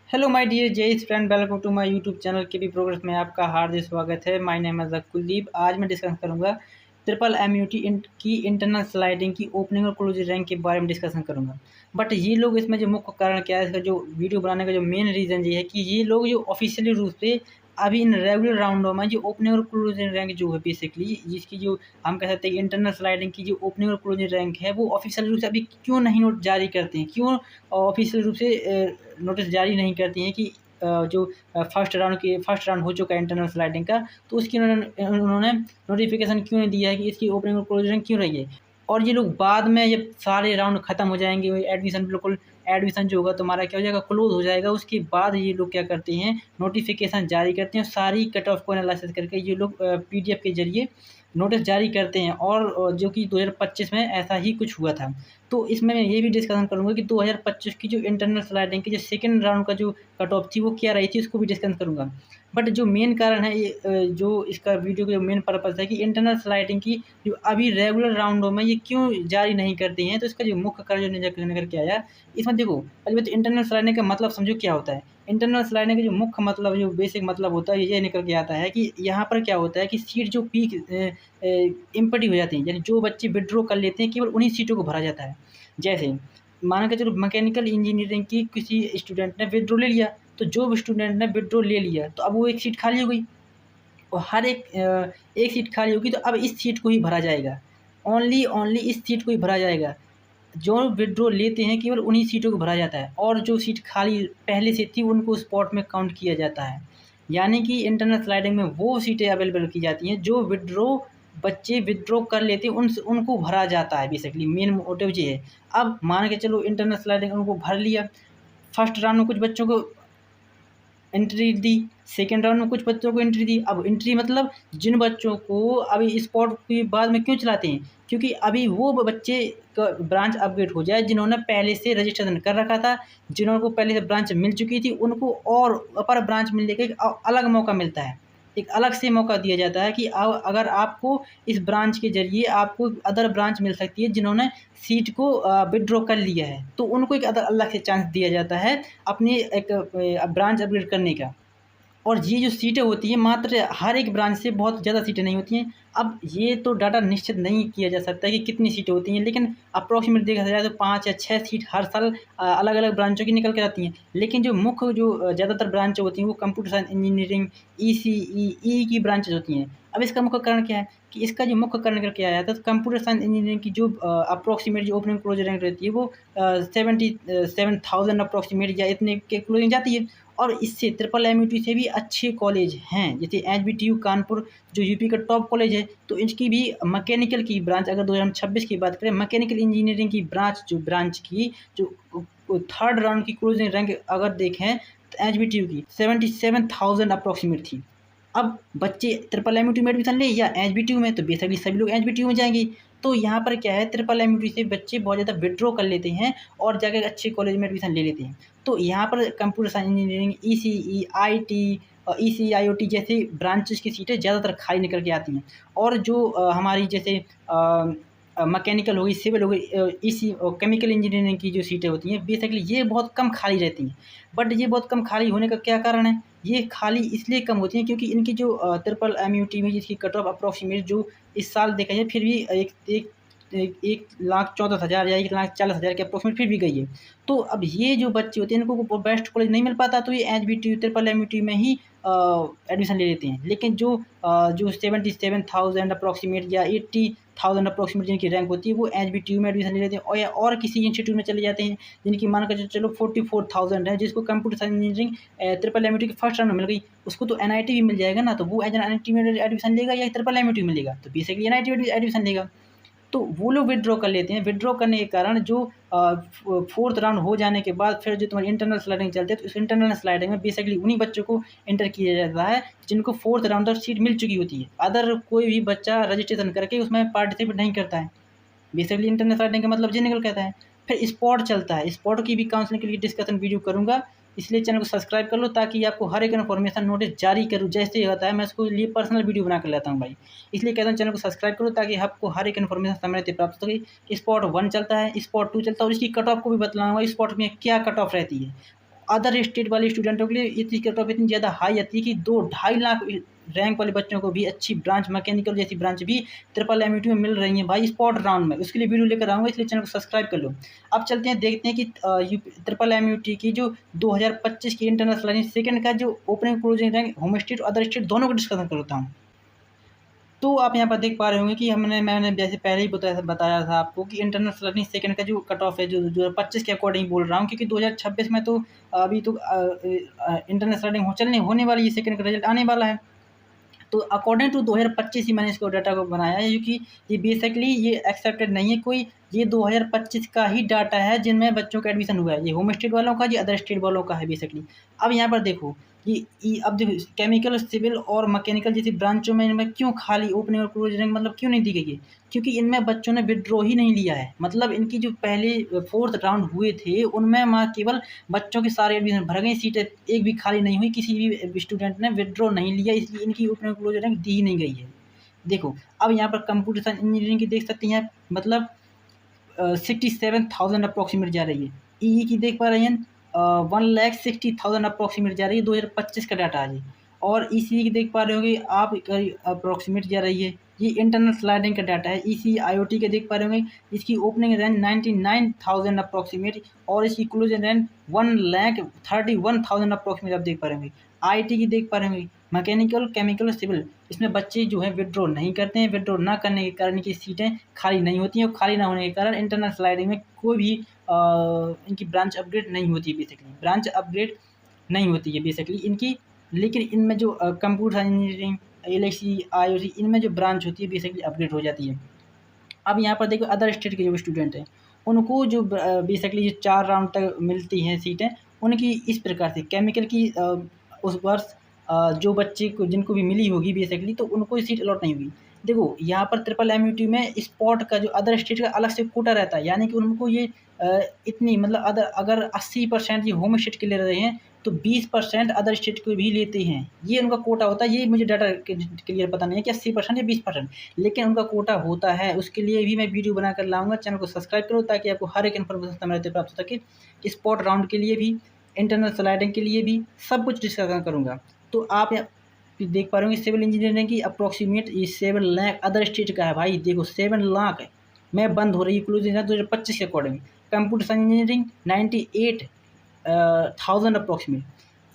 Hello my dear Jai friend, welcome to my YouTube channel K B progress में आपका हार्दिक स्वागत है। माय नेम है कुलदीप। आज मैं डिस्कस करूंगा ट्रिपल एमयूटी की इंटरनल स्लाइडिंग की ओपनिंग और क्लोजिंग रैंक के बारे में डिस्कशन करूंगा। बट ये लोग इसमें जो मुख्य कारण क्या है, इसका जो वीडियो बनाने का जो मेन रीज़न ये है कि ये लोग जो ऑफिशियली रूप से अभी इन रेगुलर राउंडों में जो ओपनिंग और क्लोजिंग रैंक जो है बेसिकली जिसकी जो हम कह सकते हैं कि इंटरनल स्लाइडिंग की जो ओपनिंग और क्लोजिंग रैंक है वो ऑफिशियल रूप से अभी क्यों नहीं नोट जारी करते हैं, क्यों ऑफिशियल रूप से नोटिस जारी नहीं करती हैं कि जो फर्स्ट राउंड हो चुका है इंटरनल स्लाइडिंग का, तो उसकी उन्होंने नोटिफिकेशन क्यों नहीं दिया है कि इसकी ओपनिंग और क्लोजिंग क्यों रही है। और ये लोग बाद में जब सारे राउंड ख़त्म हो जाएंगे, एडमिशन बिल्कुल एडमिशन जो होगा तुम्हारा क्या हो जाएगा, क्लोज हो जाएगा, उसके बाद ये लोग क्या करते हैं, नोटिफिकेशन जारी करते हैं। सारी कट ऑफ को एनालिसिस करके ये लोग पीडीएफ के जरिए नोटिस जारी करते हैं। और जो कि 2025 में ऐसा ही कुछ हुआ था। तो इसमें मैं ये भी डिस्कशन करूँगा कि 2025 की जो इंटरनल स्लाइडिंग की जो सेकंड राउंड का जो कट ऑफ थी वो क्या रही थी, उसको भी डिस्कस करूँगा। बट जो मेन कारण है ये जो इसका वीडियो का जो मेन पर्पज़ है कि इंटरनल स्लाइडिंग की जो अभी रेगुलर राउंडों में ये क्यों जारी नहीं करती हैं, तो इसका जो मुख्य कारण जो निकल के आया इसमें देखो। पहले तो इंटरनल स्लाइडिंग का मतलब समझो क्या होता है। इंटरनल स्लाइडिंग का जो मुख्य मतलब, जो बेसिक मतलब होता है, ये निकल के आता है कि यहाँ पर क्या होता है कि सीट जो पीक एम्प्टी हो जाती हैं, यानी जो बच्चे विड्रॉ कर लेते हैं केवल उन्हीं सीटों को भरा जाता है। जैसे मान के चलो मैकेनिकल इंजीनियरिंग की किसी स्टूडेंट ने विड्रॉ ले लिया, तो जो स्टूडेंट ने विड्रॉ ले लिया तो अब वो एक सीट खाली हो गई, और हर एक सीट खाली होगी, तो अब इस सीट को ही भरा जाएगा। ओनली इस सीट को ही भरा जाएगा। जो विड्रॉ लेते हैं केवल उन्हीं सीटों को भरा जाता है, और जो सीट खाली पहले से थी उनको स्पॉट में काउंट किया जाता है। यानी कि इंटरनल स्लाइडिंग में वो सीटें अवेलेबल की जाती हैं जो बच्चे विड्रॉ कर लेते हैं, उनको भरा जाता है। बेसिकली मेन मोटिव ये है। अब मान के चलो इंटरनल स्लाइडिंग उनको भर लिया, फर्स्ट राउंड में कुछ बच्चों को एंट्री दी, सेकंड राउंड में कुछ बच्चों को एंट्री दी। अब एंट्री मतलब जिन बच्चों को अभी स्पॉट के बाद में क्यों चलाते हैं, क्योंकि अभी वो बच्चे का ब्रांच अपग्रेड हो जाए जिन्होंने पहले से रजिस्ट्रेशन कर रखा था, जिन्होंने को पहले से ब्रांच मिल चुकी थी, उनको और अपर ब्रांच मिलने का एक अलग मौका मिलता है। एक अलग से मौका दिया जाता है कि अब अगर आपको इस ब्रांच के ज़रिए आपको अदर ब्रांच मिल सकती है जिन्होंने सीट को विथड्रॉ कर लिया है, तो उनको एक अलग से चांस दिया जाता है अपनी एक ब्रांच अपग्रेड करने का। और ये जो सीटें होती हैं मात्र हर एक ब्रांच से बहुत ज़्यादा सीटें नहीं होती हैं। अब ये तो डाटा निश्चित नहीं किया जा सकता है कि कितनी सीटें होती हैं, लेकिन अप्रॉक्सीमेट देखा जाए तो 5 या 6 सीट हर साल अलग-अलग ब्रांचों की निकल के आती हैं। लेकिन जो मुख्य जो ज़्यादातर ब्रांचें होती हैं वो कंप्यूटर साइंस इंजीनियरिंग, ईसीई, ई की ब्रांचेज़ होती हैं। अब इसका मुख्य कारण क्या है कि इसका जो मुख्य कारण निकल के आया था, तो कंप्यूटर साइंस इंजीनियरिंग की जो अप्रॉक्सीमेट जो ओपनिंग क्लोजिंग रैंक रहती है वो 77,000 अप्रॉक्सीमेट या इतने के क्लोजिंग जाती है। और इससे ट्रिपल एमयूटी से भी अच्छे कॉलेज हैं, जैसे एचबीटीयू कानपुर जो यूपी का टॉप कॉलेज है, तो इसकी भी मैकेनिकल की ब्रांच, अगर 2026 की बात करें, मैकेनिकल इंजीनियरिंग की ब्रांच की जो थर्ड राउंड की क्लोजिंग रैंक अगर देखें तो एचबीटीयू की 77,000 अप्रॉक्सीमेट थी। अब बच्चे ट्रिपल एमयूटी में एडमिशन ले या एचबीटीयू में, तो बेसिकली सभी लोग एचबीटीयू में जाएंगे। तो यहाँ पर क्या है, ट्रिपल एमयूटी से बच्चे बहुत ज़्यादा विड्रॉ कर लेते हैं और जाकर अच्छे कॉलेज में एडमिशन ले लेते हैं। तो यहाँ पर computer science engineering, ECE, IT, ECE IoT जैसे ब्रांचेस की सीटें ज़्यादातर खाली निकल के आती हैं। और जो हमारी जैसे मैकेनिकल हो गई, सिविल हो गई, इसी केमिकल इंजीनियरिंग की जो सीटें होती हैं बेसिकली ये बहुत कम खाली रहती हैं। बट ये बहुत कम खाली होने का क्या कारण है, ये खाली इसलिए कम होती हैं क्योंकि इनकी जो ट्रिपल एमयूटी में जिसकी कट ऑफ अप्रॉक्सीमेट जो इस साल देखा जाए फिर भी 1,14,000 या 1,40,000 के अप्रॉक्सीमेट फिर भी गई है। तो अब ये जो बच्चे होते हैं इनको बेस्ट कॉलेज नहीं मिल पाता, तो ये एचबीटी ट्रिपल एमयूटी में ही एडमिशन ले लेते हैं। लेकिन जो 77,000 अप्रॉक्सीमेट या 80,000 अप्रॉक्सीमेट जिनकी रैंक होती है वो एचबीटीयू में एडमिशन ले लेते हैं, और किसी इंस्टीट्यूट में चले जाते हैं जिनकी मान कर चलो 44,000 है, जिसको कंप्यूटर साइंस इंजीनियरिंग ट्रिपल एमयूटी की फर्स्ट राउंड में मिल गई, उसको तो एनआईटी भी मिल जाएगा ना, तो वो एनआईटी में एडमिशन लेगा या ट्रिपल एमयूटी में लेगा, तो बेसिकली एनआईटी में एडमिशन लेगा। तो वो लोग विथड्रॉ कर लेते हैं। विथड्रॉ करने के कारण जो फोर्थ राउंड हो जाने के बाद फिर जो तुम्हारी इंटरनल स्लाइडिंग चलती है, तो इस इंटरनल स्लाइडिंग में बेसिकली उन्हीं बच्चों को एंटर किया जाता है जिनको फोर्थ राउंड तक सीट मिल चुकी होती है। अदर कोई भी बच्चा रजिस्ट्रेशन करके उसमें पार्टिसिपेट नहीं करता है। बेसिकली इंटरनल स्लाइडिंग का मतलब ये निकल के आता है। फिर स्पॉट चलता है, स्पॉट की भी काउंसलिंग के लिए डिस्कशन वीडियो करूँगा, इसलिए चैनल को सब्सक्राइब कर लो ताकि आपको हर एक इन्फॉर्मेशन नोटिस जारी करूँ। जैसे होता है मैं इसको लिए पर्सनल वीडियो बना कर लेता हूँ भाई, इसलिए कहता हूँ चैनल को सब्सक्राइब करो ताकि आपको हर एक इन्फॉर्मेशन समय रहते प्राप्त हो सके। स्पॉट 1 चलता है, स्पॉट 2 चलता है, और इसकी कट ऑफ को भी बतलाऊँगा स्पॉट में क्या कट ऑफ रहती है। अदर स्टेट वाले स्टूडेंटों के लिए इसकी कट ऑफ इतनी ज़्यादा हाई आती है कि 2-2.5 लाख रैंक वाले बच्चों को भी अच्छी ब्रांच मैकेनिकल जैसी ब्रांच भी ट्रिपल एमयूटी में मिल रही है भाई स्पॉट राउंड में। उसके लिए वीडियो लेकर आऊँगा, इसलिए चैनल को सब्सक्राइब कर लो। अब चलते हैं, देखते हैं कि ट्रिपल एमयूटी की जो 2025 की इंटरनेशनल सेकंड का जो opening closing rank home state और अदर स्टेट दोनों को डिस्कशन करता हूँ। तो आप यहाँ पर देख पा रहे होंगे कि मैंने जैसे पहले ही बताया था आपको कि इंटरनेशनल लर्निंग सेकंड का जो कट ऑफ है जो 2025 के अकॉर्डिंग बोल रहा हूँ, क्योंकि 2026 में तो अभी तो इंटरनेशनल लर्निंग होने वाली है, सेकंड का रिजल्ट आने वाला है। तो अकॉर्डिंग टू 2025 ही मैंने इसको डाटा को बनाया है, क्योंकि ये बेसिकली ये एक्सेप्टेड नहीं है कोई, ये 2025 का ही डाटा है जिनमें बच्चों का एडमिशन हुआ है। ये होम स्टेट वालों का, ये अदर स्टेट वालों का है बेसिकली। अब यहाँ पर देखो अब देखो केमिकल, सिविल और मैकेनिकल जैसी ब्रांचों में इनमें क्यों खाली ओपनिंग और क्लोज रैंक मतलब क्यों नहीं दी गई है, क्योंकि इनमें बच्चों ने विड्रॉ ही नहीं लिया है। मतलब इनकी जो पहले 4th राउंड हुए थे उनमें केवल बच्चों के सारे एडमिशन भर गई, सीटें एक भी खाली नहीं हुई, किसी भी स्टूडेंट ने विड्रॉ नहीं लिया, इसलिए इनकी ओपनिंग क्लोज रैंक दी नहीं गई है। देखो अब यहाँ पर कंप्यूटर साइंस इंजीनियरिंग की देख सकते हैं, मतलब 67,000 अप्रॉक्सीमेट जा रही है। ई की देख पा रहे हैं 1,60,000 अप्रॉक्सीमेट जा रही है, 2025 का डाटा है। और ईसी की देख पा रहे होंगे आप अप्रॉक्सीमेट जा रही है, ये इंटरनल स्लाइडिंग का डाटा है। ईसी आईओटी के देख पा रहे होंगे, इसकी ओपनिंग रैंक 99,000 अप्रॉक्सीमेट और इसकी क्लोजिंग रैंक 1,31,000 अप्रॉक्सीमेट आप देख पा रहे होंगे। आईटी की देख पा रहे होंगे, मैकेनिकल, केमिकल, सिविल, इसमें बच्चे जो है विड्रॉ नहीं करते हैं। विड्रॉ ना करने के कारण इनकी सीटें खाली नहीं होती हैं, और खाली ना होने के कारण इंटरनल स्लाइडिंग में कोई भी इनकी ब्रांच अपग्रेड नहीं होती है। बेसिकली ब्रांच अपग्रेड नहीं होती है बेसिकली इनकी, लेकिन इनमें जो computer science engineering, LIC, IoT, इनमें जो ब्रांच होती है बेसिकली अपग्रेड हो जाती है। अब यहाँ पर देखो अदर स्टेट के जो स्टूडेंट हैं उनको जो बेसिकली जो 4 राउंड तक मिलती हैं सीटें, उनकी इस प्रकार से केमिकल की उस वर्ष जो बच्चे को जिनको भी मिली होगी बेसिकली, तो उनको सीट अलॉट नहीं हुई। देखो यहाँ पर ट्रिपल एमयूटी में स्पॉट का जो अदर स्टेट का अलग से कोटा रहता है, यानी कि उनको ये इतनी मतलब अगर 80% ये होम स्टेट के ले रहे हैं तो 20% अदर स्टेट को भी लेते हैं, ये उनका कोटा होता है। ये मुझे डाटा क्लियर पता नहीं है कि 80% या 20%, लेकिन उनका कोटा होता है। उसके लिए भी मैं वीडियो बनाकर लाऊंगा, चैनल को सब्सक्राइब करो ताकि आपको हर एक इन्फॉर्मेशन समय रहते प्राप्त हो सके। स्पॉट राउंड के लिए भी, इंटरनल स्लाइडिंग के लिए भी सब कुछ डिस्कस करूँगा। तो आप देख पा रहे होंगे सिविल इंजीनियरिंग की अप्रॉक्सीमेट ये 7 लाख अदर स्टेट का है भाई। देखो 7 लाख में बंद हो रही है क्लोजिंग 2025 के according. Computer science engineering 98,000 approximate,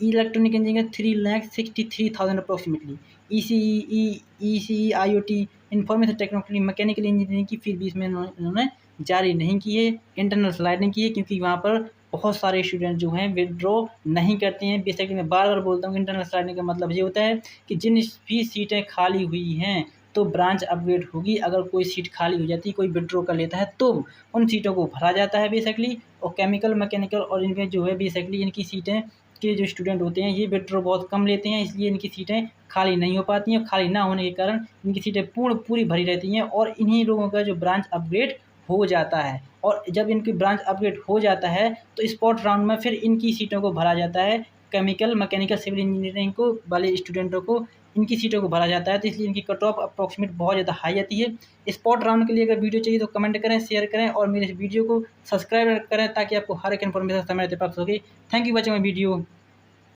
electronic engineering 3,63,000 approximately, E I O T, information technology, mechanical engineering की फिर भी इसमें इन्होंने जारी नहीं की है, इंटरनल स्लाइडिंग की है, क्योंकि वहाँ पर बहुत सारे स्टूडेंट जो हैं विड्रॉ नहीं करते हैं। बेसिकली मैं बार बार बोलता हूँ कि इंटरनल स्लाइडिंग का मतलब ये होता है कि जिन भी सीटें खाली हुई हैं तो ब्रांच अपग्रेड होगी। अगर कोई सीट खाली हो जाती है, कोई विड्रॉ कर लेता है, तो उन सीटों को भरा जाता है बेसिकली। और केमिकल, मैकेनिकल और इनमें जो है बेसिकली इनकी सीटें के जो स्टूडेंट होते हैं ये विड्रॉ बहुत कम लेते हैं, इसलिए इनकी सीटें खाली नहीं हो पाती हैं। खाली ना होने के कारण इनकी सीटें पूरी भरी रहती हैं, और इन्हीं लोगों का जो ब्रांच अपग्रेड हो जाता है। और जब इनकी ब्रांच अपग्रेड हो जाता है तो स्पॉट राउंड में फिर इनकी सीटों को भरा जाता है। केमिकल, मैकेनिकल, सिविल इंजीनियरिंग को वाले स्टूडेंटों को इनकी सीटों को भरा जाता है, तो इसलिए इनकी कट ऑफ अप्रॉक्सीमेट बहुत ज़्यादा हाई आती है। स्पॉट राउंड के लिए अगर वीडियो चाहिए तो कमेंट करें, शेयर करें और मेरे इस वीडियो को सब्सक्राइब करें ताकि आपको हर एक इन्फॉर्मेशन समय प्राप्त हो सके। Thank you watching my video.